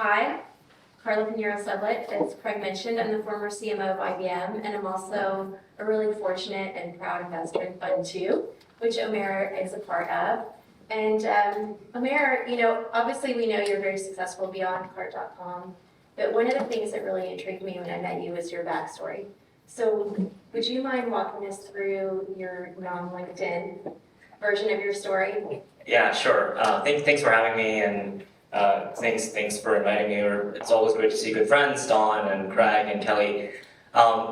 Hi, Carla Piñeyro Sublett. As Craig mentioned, I'm the former CMO of IBM, and I'm also a really fortunate and proud investor in Fund 2, which Omair is a part of. And Omair, obviously we know you're very successful beyond cart.com, but one of the things that really intrigued me when I met you was your backstory. So would you mind walking us through your non-LinkedIn version of your story? Yeah, sure. Thanks for having me, and thanks for inviting me. It's always great to see good friends, Dawn and Craig and Kelly.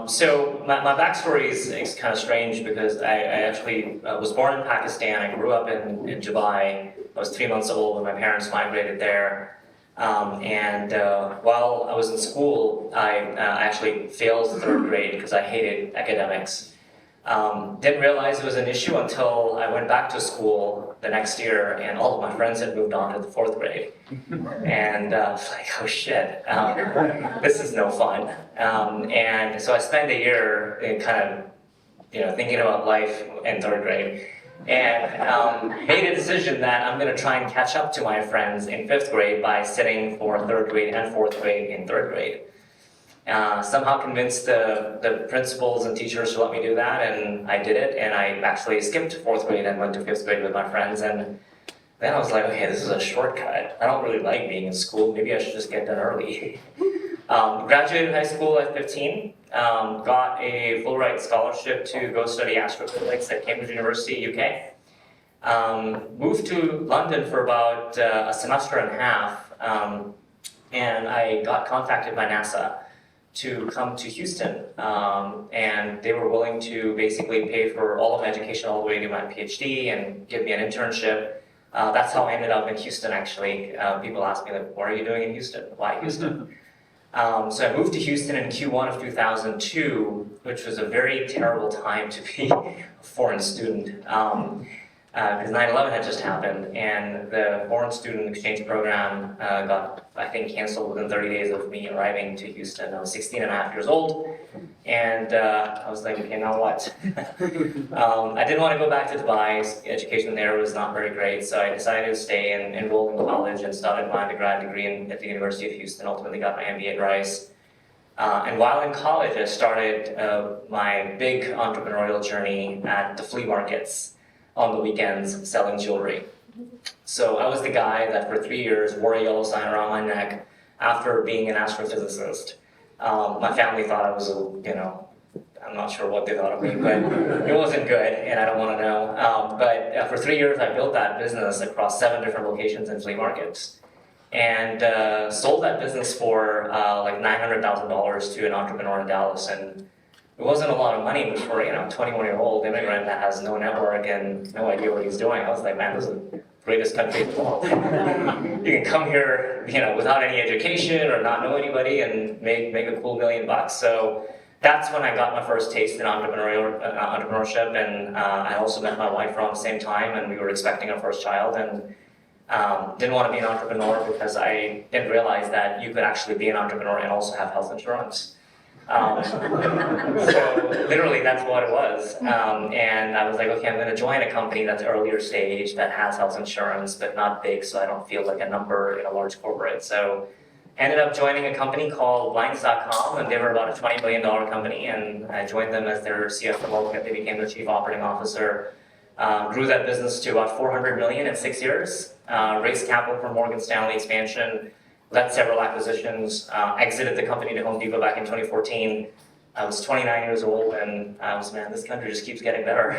So my backstory is kind of strange because I actually was born in Pakistan. I grew up in Dubai. I was 3 months old when my parents migrated there. While I was in school, I actually failed 3rd grade because I hated academics. Didn't realize it was an issue until I went back to school the next year and all of my friends had moved on to the 4th grade. And I was like, oh shit, this is no fun. And so I spent a year in kind of, thinking about life in 3rd grade. And made a decision that I'm going to try and catch up to my friends in 5th grade by sitting for 3rd grade and 4th grade in 3rd grade. Somehow convinced the principals and teachers to let me do that, and I did it, and I actually skipped 4th grade and went to 5th grade with my friends, and then I was like, okay, this is a shortcut. I don't really like being in school, maybe I should just get done early. Graduated high school at 15, got a full-ride scholarship to go study astrophysics at Cambridge University, UK. Moved to London for about a semester and a half, and I got contacted by NASA to come to Houston, and they were willing to basically pay for all of my education all the way to my PhD and give me an internship. That's how I ended up in Houston, actually. People ask me, like, what are you doing in Houston? Why Houston? So I moved to Houston in Q1 of 2002, which was a very terrible time to be a foreign student. Because 9/11 had just happened, and the foreign student exchange program got, I think, canceled within 30 days of me arriving to Houston. I was 16 and a half years old, and I was like, okay, now what? I didn't want to go back to Dubai. Education there was not very great, so I decided to stay and enroll in college and started my undergrad degree at the University of Houston, ultimately got my MBA at Rice. And while in college, I started my big entrepreneurial journey at the flea markets on the weekends selling jewelry. So I was the guy that for 3 years wore a yellow sign around my neck after being an astrophysicist. My family thought I was, I'm not sure what they thought of me, but it wasn't good, and I don't want to know. But for 3 years, I built that business across 7 different locations in flea markets, and sold that business for like $900,000 to an entrepreneur in Dallas. And it wasn't a lot of money for a 21-year-old immigrant that has no network and no idea what he's doing. I was like, man, this is the greatest country in the world. You can come here, without any education or not know anybody and make a cool $1 million. So that's when I got my first taste in entrepreneurship, and I also met my wife around the same time, and we were expecting our first child, and didn't want to be an entrepreneur because I didn't realize that you could actually be an entrepreneur and also have health insurance. So literally that's what it was. And I was like, okay, I'm going to join a company that's earlier stage that has health insurance, but not big, so I don't feel like a number in a large corporate. So ended up joining a company called Blinds.com, and they were about a $20 million company, and I joined them as their CFO. They became their chief operating officer. Grew that business to about $400 million in 6 years. Raised capital for Morgan Stanley expansion. Led several acquisitions, exited the company to Home Depot back in 2014. I was 29 years old, and I was, man, this country just keeps getting better.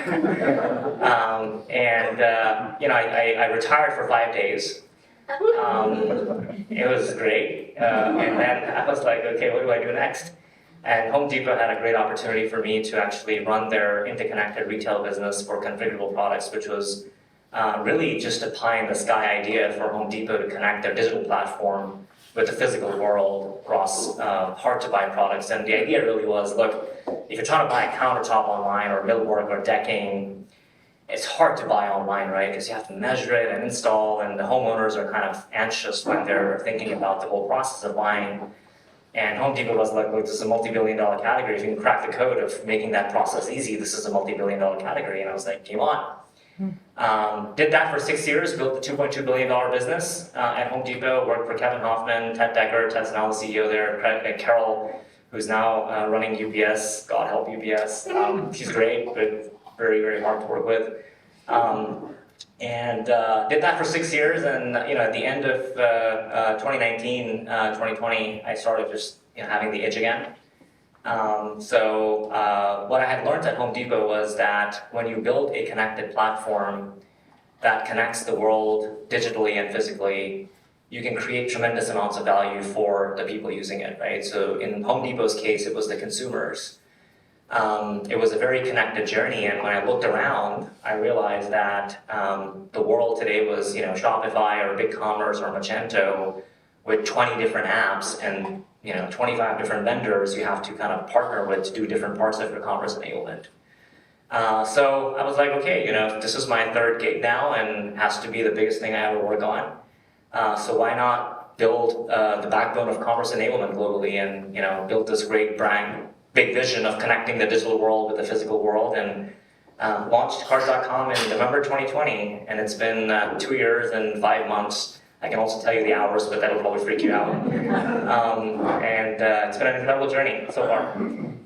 I retired for 5 days. It was great. And then I was like, okay, what do I do next? And Home Depot had a great opportunity for me to actually run their interconnected retail business for configurable products, which was really just a pie-in-the-sky idea for Home Depot to connect their digital platform with the physical world across hard-to-buy products. And the idea really was, look, if you're trying to buy a countertop online or millwork or decking, it's hard to buy online, right? Because you have to measure it and install, and the homeowners are kind of anxious when they're thinking about the whole process of buying. And Home Depot was like, look, this is a multi-billion-dollar category. If you can crack the code of making that process easy, this is a multi-billion-dollar category. And I was like, game on. Did that for 6 years, built the $2.2 billion business at Home Depot, worked for Kevin Hoffman, Ted Decker, Ted's now the CEO there, Carol, who's now running UPS, God help UPS. She's great, but very, very hard to work with. And did that for 6 years, and at the end of 2019, 2020, I started just having the itch again. So what I had learned at Home Depot was that when you build a connected platform that connects the world digitally and physically, you can create tremendous amounts of value for the people using it, right? So in Home Depot's case, it was the consumers. It was a very connected journey, and when I looked around, I realized that the world today was, Shopify or BigCommerce or Magento with 20 different apps and 25 different vendors you have to kind of partner with to do different parts of your commerce enablement. So I was like, okay, this is my third gig now and has to be the biggest thing I ever work on. So why not build the backbone of commerce enablement globally and build this great brand, big vision of connecting the digital world with the physical world, and launched Cart.com in November 2020, and it's been 2 years and 5 months. I can also tell you the hours, but that'll probably freak you out. And it's been an incredible journey so far.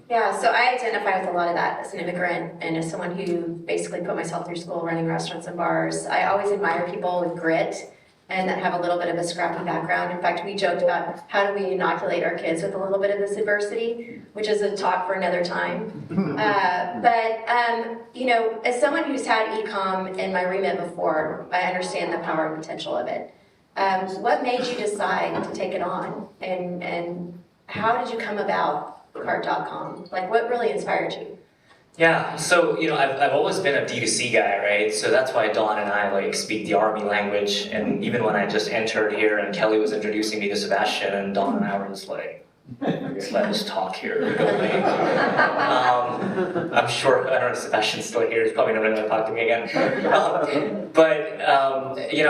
Yeah, so I identify with a lot of that as an immigrant and as someone who basically put myself through school running restaurants and bars. I always admire people with grit and that have a little bit of a scrappy background. In fact, we joked about how do we inoculate our kids with a little bit of this adversity, which is a talk for another time. As someone who's had e-com in my remit before, I understand the power and potential of it. What made you decide to take it on, and how did you come about Cart.com? Like, what really inspired you? Yeah, so I've always been a D2C guy, right? So that's why Dawn and I speak the Army language. And even when I just entered here and Kelly was introducing me to Sebastian, and Dawn and I were just like, let's let us talk here. I'm sure, I don't know if Sebastian's still here, he's probably never going to talk to me again. I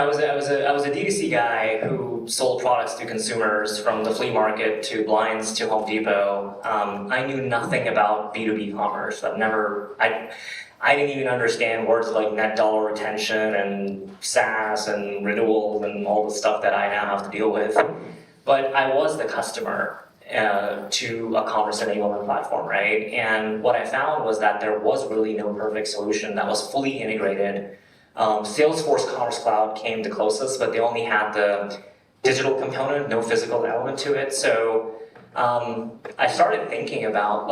was a D2C guy who sold products to consumers, from the flea market to blinds to Home Depot. I knew nothing about B2B commerce. I didn't even understand words like net dollar retention and SaaS and renewals and all the stuff that I now have to deal with. But I was the customer to a commerce enablement platform, right? And what I found was that there was really no perfect solution that was fully integrated. Salesforce Commerce Cloud came the closest, but they only had the digital component, no physical element to it. So I started thinking about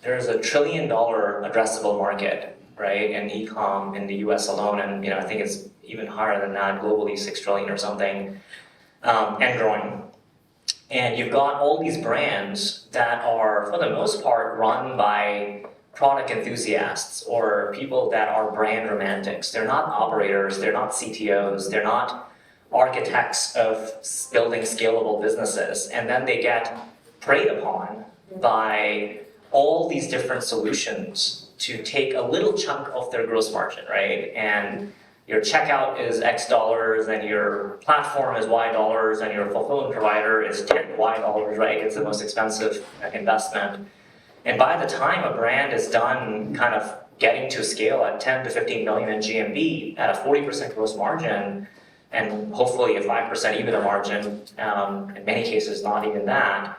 there's $1 trillion addressable market, right, in e-com in the US alone, and I think it's even higher than that globally, 6 trillion or something, and growing. And you've got all these brands that are, for the most part, run by product enthusiasts or people that are brand romantics. They're not operators, they're not CTOs, they're not architects of building scalable businesses. And then they get preyed upon by all these different solutions to take a little chunk of their gross margin, right? And your checkout is X dollars, and your platform is Y dollars, and your fulfillment provider is 10 Y dollars, right? It's the most expensive investment. And by the time a brand is done kind of getting to scale at 10 to 15 million in GMV at a 40% gross margin, and hopefully a 5% EBITDA margin, in many cases not even that,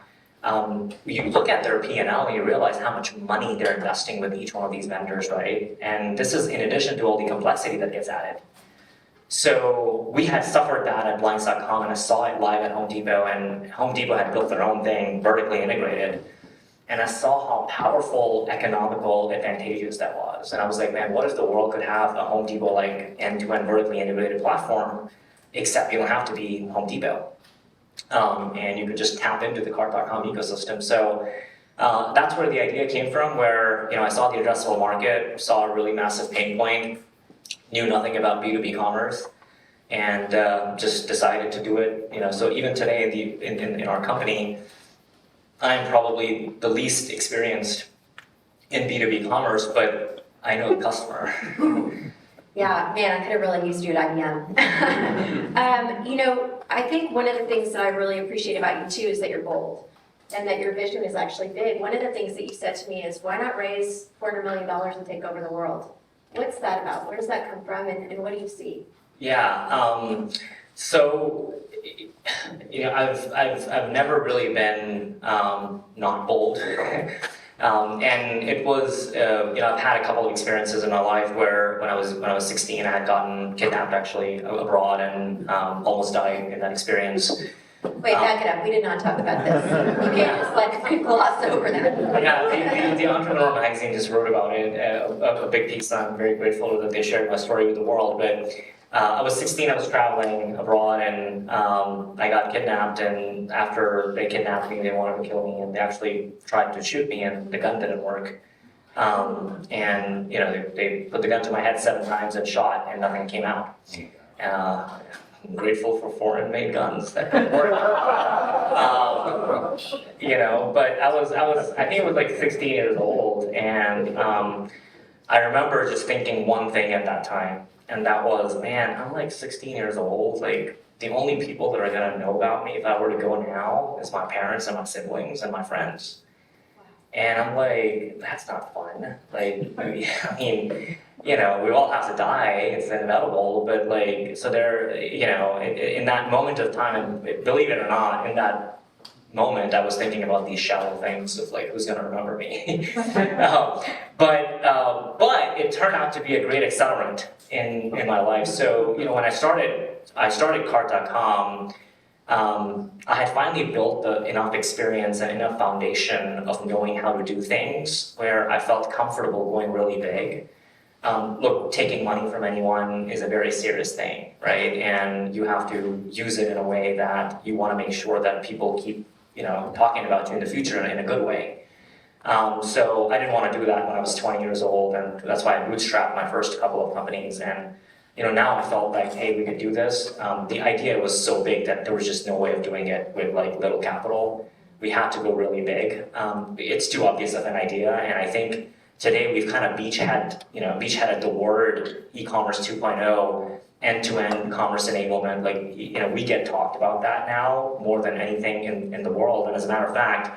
you look at their P&L and you realize how much money they're investing with each one of these vendors, right? And this is in addition to all the complexity that gets added. So we had suffered that at Blinds.com, and I saw it live at Home Depot, and Home Depot had built their own thing, vertically integrated. And I saw how powerful, economical, advantageous that was. And I was like, man, what if the world could have a Home Depot-like end-to-end vertically integrated platform, except you don't have to be Home Depot. And you could just tap into the Cart.com ecosystem. So that's where the idea came from, where I saw the addressable market, saw a really massive pain point, knew nothing about B2B commerce, and just decided to do it. So even today in our company, I'm probably the least experienced in B2B commerce, but I know the customer. Yeah, man, I could have really used you at IBM. I think one of the things that I really appreciate about you too is that you're bold and that your vision is actually big. One of the things that you said to me is, why not raise $400 million and take over the world? What's that about? Where does that come from, and what do you see? Yeah. So, I've never really been not bold. And it was, I've had a couple of experiences in my life where when I was 16, I had gotten kidnapped actually abroad and almost died in that experience. Wait, back it up. We did not talk about this. You can't just gloss over that. Yeah, the Entrepreneur magazine just wrote about it, a big piece, and I'm very grateful that they shared my story with the world. But I was 16, I was traveling abroad, and I got kidnapped, and after they kidnapped me, they wanted to kill me, and they actually tried to shoot me, and the gun didn't work. And they put the gun to my head 7 times and shot, and nothing came out. I'm grateful for foreign-made guns that can work. But I think I was like 16 years old, and I remember just thinking one thing at that time, and that was, man, I'm like 16 years old, like the only people that are gonna know about me if I were to go now is my parents and my siblings and my friends. And I'm like, that's not fun. Like, I mean, we all have to die, it's inevitable, but like, so there, in that moment of time, and believe it or not, in that moment, I was thinking about these shallow things of like, who's gonna remember me? But it turned out to be a great accelerant in my life. So, when I started Cart.com, I had finally built enough experience and enough foundation of knowing how to do things where I felt comfortable going really big. Look, taking money from anyone is a very serious thing, right? And you have to use it in a way that you want to make sure that people keep, talking about you in the future in a good way. So I didn't want to do that when I was 20 years old, and that's why I bootstrapped my first couple of companies. And now I felt like, hey, we could do this. The idea was so big that there was just no way of doing it with like little capital. We had to go really big. It's too obvious of an idea, and I think today we've kind of beachheaded the word e-commerce 2.0, end-to-end commerce enablement. Like, we get talked about that now more than anything in the world. And as a matter of fact,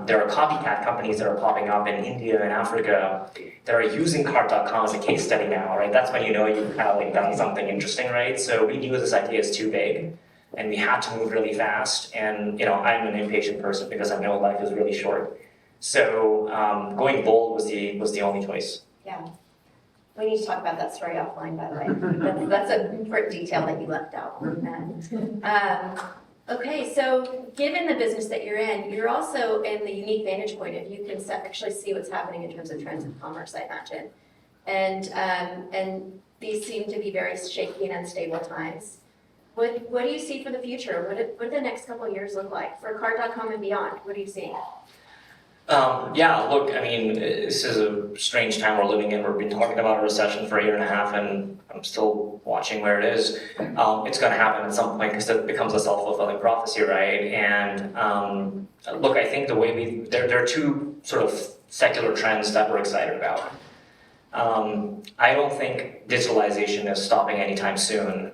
there are copycat companies that are popping up in India and Africa that are using Cart.com as a case study now, right? That's when you've kind of like done something interesting, right? So we knew this idea is too big, and we had to move really fast. And I'm an impatient person because I know life is really short. So going bold was the only choice. Yeah. We need to talk about that story offline, by the way. That's an important detail that you left out. Okay, so given the business that you're in, you're also in the unique vantage point of you can actually see what's happening in terms of trends in commerce, I imagine. And these seem to be very shaky and unstable times. What do you see for the future? What do the next couple of years look like for Cart.com and beyond? What are you seeing? Look, I mean, this is a strange time we're living in. We've been talking about a recession for 1.5 years, and I'm still watching where it is. It's going to happen at some point because it becomes a self-fulfilling prophecy, right? And look, I think there are 2 sort of secular trends that we're excited about. I don't think digitalization is stopping anytime soon.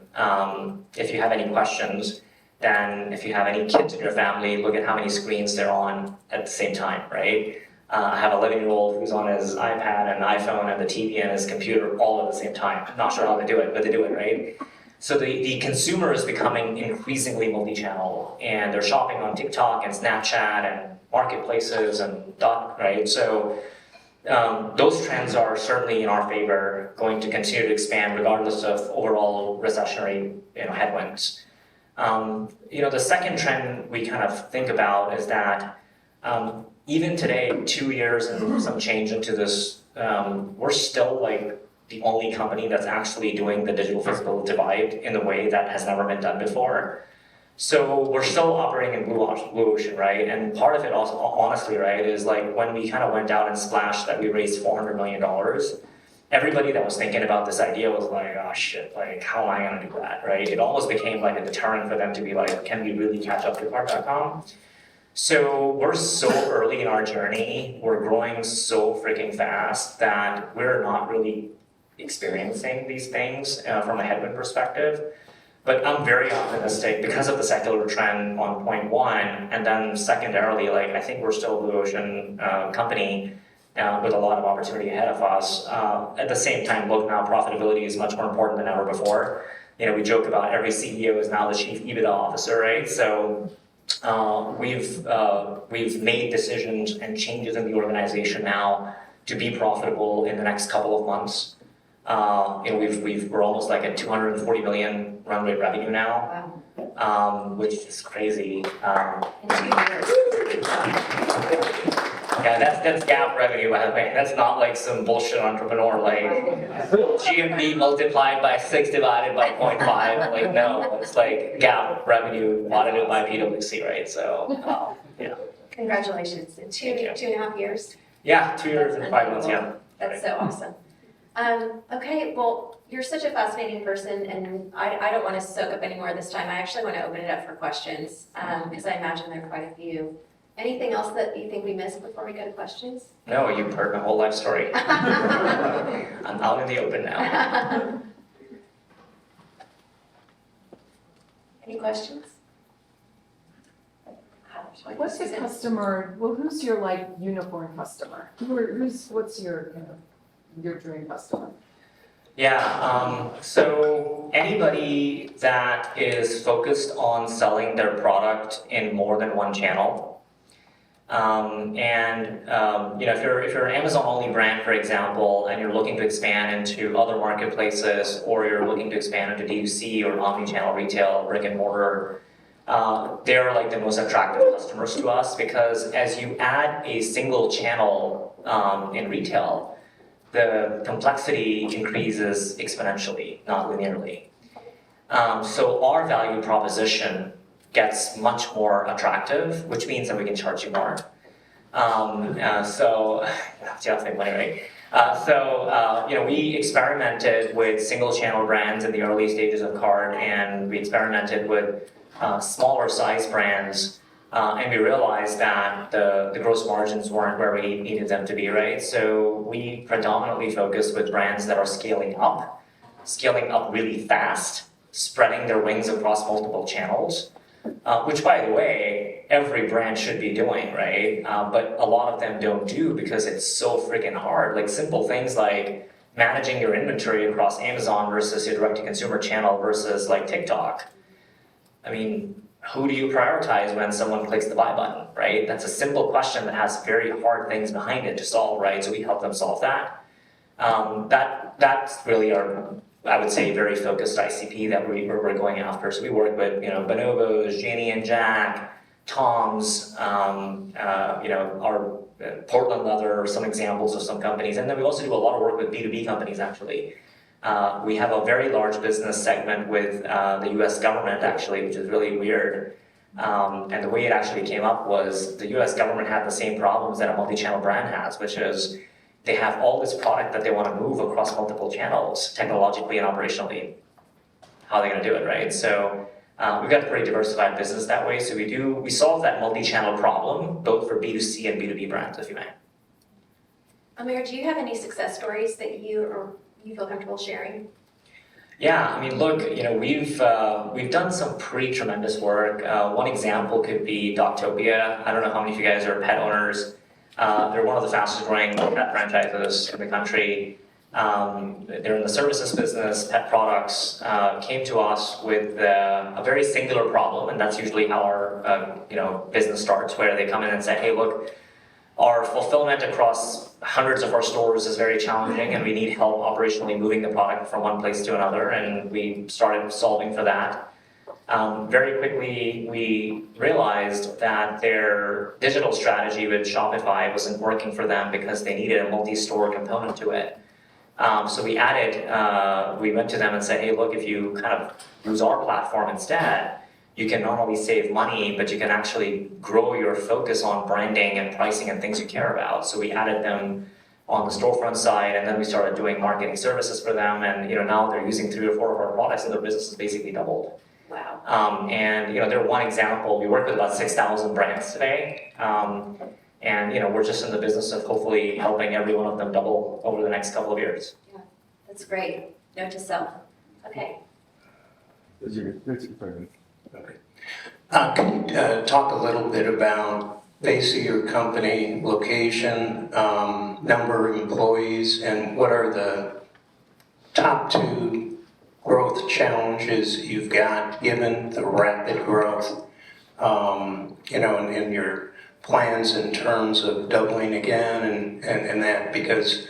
If you have any questions, then if you have any kids in your family, look at how many screens they're on at the same time, right? I have a 11-year-old who's on his iPad and iPhone and the TV and his computer all at the same time. I'm not sure how they do it, but they do it, right? So the consumer is becoming increasingly multi-channel, and they're shopping on TikTok and Snapchat and marketplaces and right? So those trends are certainly in our favor, going to continue to expand regardless of overall recessionary headwinds. The second trend we kind of think about is that even today, 2 years and some change into this, we're still like the only company that's actually doing the digital physical divide in a way that has never been done before. So we're still operating in blue ocean, right? And part of it also, honestly, right, is like when we kind of went out and splashed that we raised $400 million, everybody that was thinking about this idea was like, oh shit, like how am I gonna do that, right? It almost became like a deterrent for them to be like, can we really catch up to Cart.com? So we're so early in our journey, we're growing so freaking fast that we're not really experiencing these things from a headwind perspective. But I'm very optimistic because of the secular trend on point 1, and then secondarily, like I think we're still a blue ocean company. with a lot of opportunity ahead of us. At the same time, look, now profitability is much more important than ever before. We joke about every CEO is now the chief EBITDA officer, right? So we've made decisions and changes in the organization now to be profitable in the next couple of months. We're almost like at 240 million run rate revenue now, which is crazy. In 2 years. Yeah, that's GAAP revenue, by the way. That's not like some bullshit entrepreneur, like GMV multiplied by 6 divided by 0.5. Like, no, it's like GAAP revenue audited by PwC, right? So, yeah. Congratulations. In 2.5 years. Yeah, 2 years and 5 months, yeah. That's so awesome. Okay, well, you're such a fascinating person, and I don't want to soak up any more this time. I actually want to open it up for questions, because I imagine there are quite a few. Anything else that you think we missed before we go to questions? No, you've heard my whole life story. I'm out in the open now. Any questions? What's the customer, well, who's your like unicorn customer? What's your, your dream customer? Yeah, so anybody that is focused on selling their product in more than one channel. If you're an Amazon-only brand, for example, and you're looking to expand into other marketplaces, or you're looking to expand into D2C or omni-channel retail, brick and mortar, they're like the most attractive customers to us, because as you add a single channel in retail, the complexity increases exponentially, not linearly. So our value proposition gets much more attractive, which means that we can charge you more. We experimented with single channel brands in the early stages of Cart, and we experimented with smaller size brands, and we realized that the gross margins weren't where we needed them to be, right? So we predominantly focus with brands that are scaling up really fast, spreading their wings across multiple channels. Which, by the way, every brand should be doing, right? But a lot of them don't do, because it's so freaking hard. Like simple things like managing your inventory across Amazon versus your direct-to-consumer channel versus like TikTok. I mean, who do you prioritize when someone clicks the buy button, right? That's a simple question that has very hard things behind it to solve, right? So we help them solve that. That's really our, I would say, very focused ICP that we're going after. So we work with, Bonobos, Janie and Jack, Tom's, our Portland Leather, some examples of some companies. And then we also do a lot of work with B2B companies, actually. We have a very large business segment with the US government, actually, which is really weird. And the way it actually came up was the US government had the same problems that a multi-channel brand has, which is they have all this product that they want to move across multiple channels, technologically and operationally. How are they going to do it, right? So we've got a pretty diversified business that way. So we solve that multi-channel problem, both for B2C and B2B brands, if you may. Omair, do you have any success stories that you feel comfortable sharing? Yeah, I mean, look, we've done some pretty tremendous work. One example could be Doctopia. I don't know how many of you guys are pet owners. They're one of the fastest growing pet franchises in the country. They're in the services business, pet products, came to us with a very singular problem, and that's usually how our business starts, where they come in and say, hey, look, our fulfillment across hundreds of our stores is very challenging, and we need help operationally moving the product from one place to another, and we started solving for that. Very quickly, we realized that their digital strategy with Shopify wasn't working for them because they needed a multi-store component to it. So we went to them and said, hey, look, if you kind of use our platform instead, you can not only save money, but you can actually grow your focus on branding and pricing and things you care about. So we added them on the storefront side, and then we started doing marketing services for them, and now they're using 3 or 4 of our products, and their business has basically doubled. Wow. They're one example. We work with about 6,000 brands today, and we're just in the business of hopefully helping every one of them double over the next couple of years. Yeah, that's great. Note to self. Okay. Okay. Could you talk a little bit about face of your company, location, number of employees, and what are the top two growth challenges you've got given the rapid growth, and your plans in terms of doubling again and that, because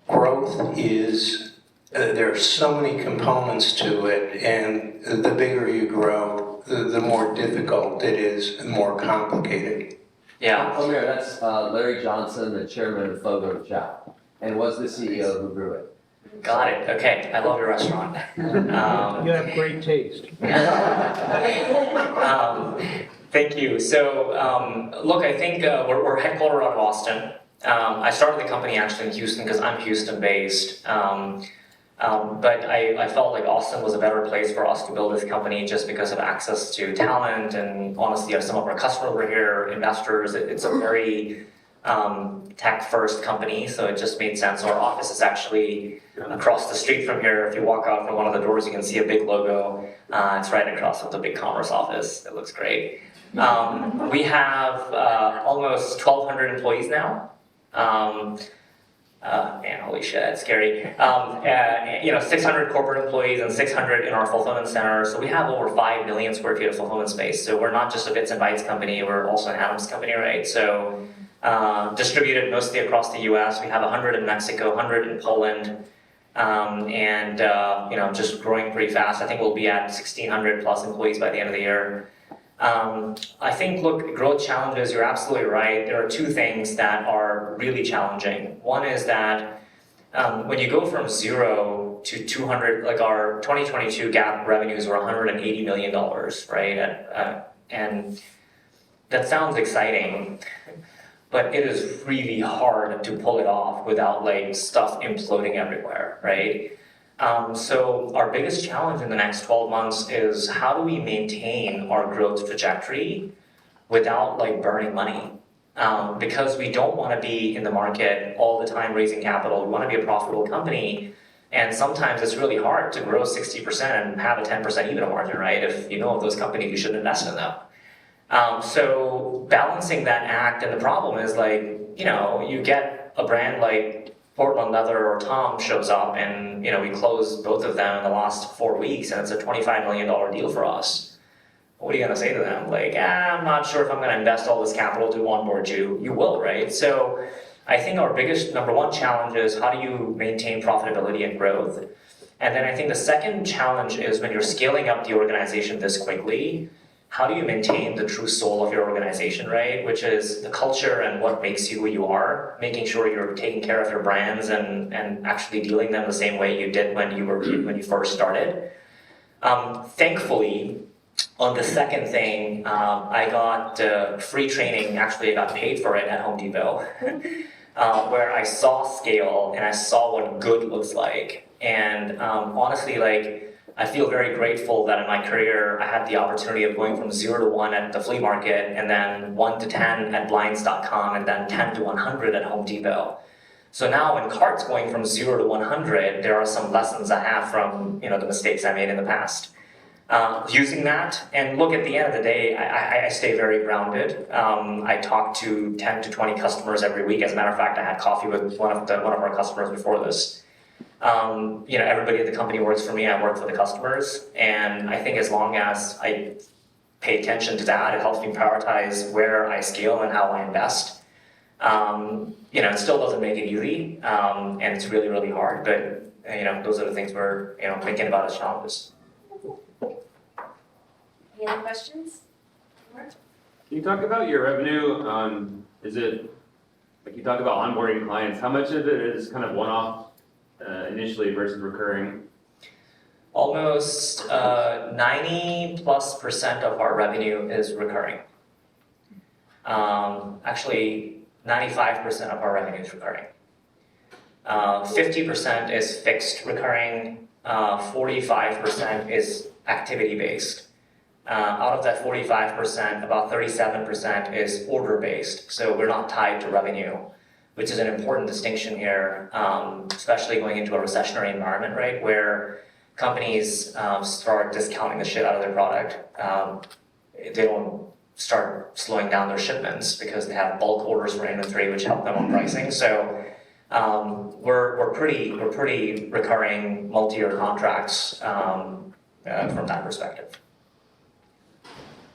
growth is, there are so many components to it, and the bigger you grow, the more difficult it is and more complicated. Yeah. Omair, that's Larry Johnson, the chairman of Fogo Chow, and was the CEO who grew it. Got it. Okay. I love your restaurant. You have great taste. Thank you. So, look, I think we're headquartered out of Austin. I started the company actually in Houston because I'm Houston-based. But I felt like Austin was a better place for us to build this company just because of access to talent, and honestly, some of our customers were here, investors. It's a very tech-first company, so it just made sense. Our office is actually across the street from here. If you walk out from one of the doors, you can see a big logo. It's right across from the big Ecommerce office. It looks great. We have almost 1,200 employees now. Man, holy shit, that's scary. 600 corporate employees and 600 in our fulfillment center. So we have over 5 million square feet of fulfillment space. So we're not just a bits and bytes company, we're also an atoms company, right? So distributed mostly across the US. We have 100 in Mexico, 100 in Poland, and just growing pretty fast. I think we'll be at 1,600 plus employees by the end of the year. I think, look, growth challenges, you're absolutely right. There are two things that are really challenging. One is that when you go from 0 to 200, like our 2022 GAAP revenues were $180 million, right? And that sounds exciting, but it is really hard to pull it off without like stuff imploding everywhere, right? So our biggest challenge in the next 12 months is how do we maintain our growth trajectory without like burning money? Because we don't want to be in the market all the time raising capital. We want to be a profitable company. And sometimes it's really hard to grow 60% and have a 10% EBITDA margin, right? If you know of those companies, you should invest in them. So balancing that act, and the problem is like, you get a brand like Portland Leather or Tom shows up, and we closed both of them in the last 4 weeks, and it's a $25 million deal for us. What are you gonna say to them? Like, I'm not sure if I'm gonna invest all this capital to onboard you. You will, right? So I think our biggest number one challenge is how do you maintain profitability and growth? And then I think the second challenge is when you're scaling up the organization this quickly, how do you maintain the true soul of your organization, right? Which is the culture and what makes you who you are, making sure you're taking care of your brands and actually dealing them the same way you did when you first started. Thankfully, on the second thing, I got free training. Actually, I got paid for it at Home Depot, where I saw scale and I saw what good looks like. And honestly, like, I feel very grateful that in my career, I had the opportunity of going from 0 to 1 at the flea market, and then 1 to 10 at blinds.com, and then 10 to 100 at Home Depot. So now when Cart's going from 0 to 100, there are some lessons I have from the mistakes I made in the past. Using that, and look, at the end of the day, I stay very grounded. I talk to 10 to 20 customers every week. As a matter of fact, I had coffee with one of our customers before this. Everybody at the company works for me, I work for the customers, and I think as long as I pay attention to that, it helps me prioritize where I scale and how I invest. It still doesn't make it easy, and it's really, really hard, but those are the things we're thinking about as challenges. Any other questions? Can you talk about your revenue? Is it, like you talk about onboarding clients, how much of it is kind of one-off initially versus recurring? Almost 90+% of our revenue is recurring. Actually, 95% of our revenue is recurring. 50% is fixed recurring, 45% is activity-based. Out of that 45%, about 37% is order-based, so we're not tied to revenue, which is an important distinction here, especially going into a recessionary environment, right, where companies start discounting the shit out of their product. They don't start slowing down their shipments because they have bulk orders for inventory, which help them on pricing. So we're pretty recurring multi-year contracts from that perspective.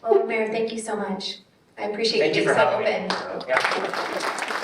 Well, Omair, thank you so much. I appreciate you Thank you being for so having me. open. Yeah.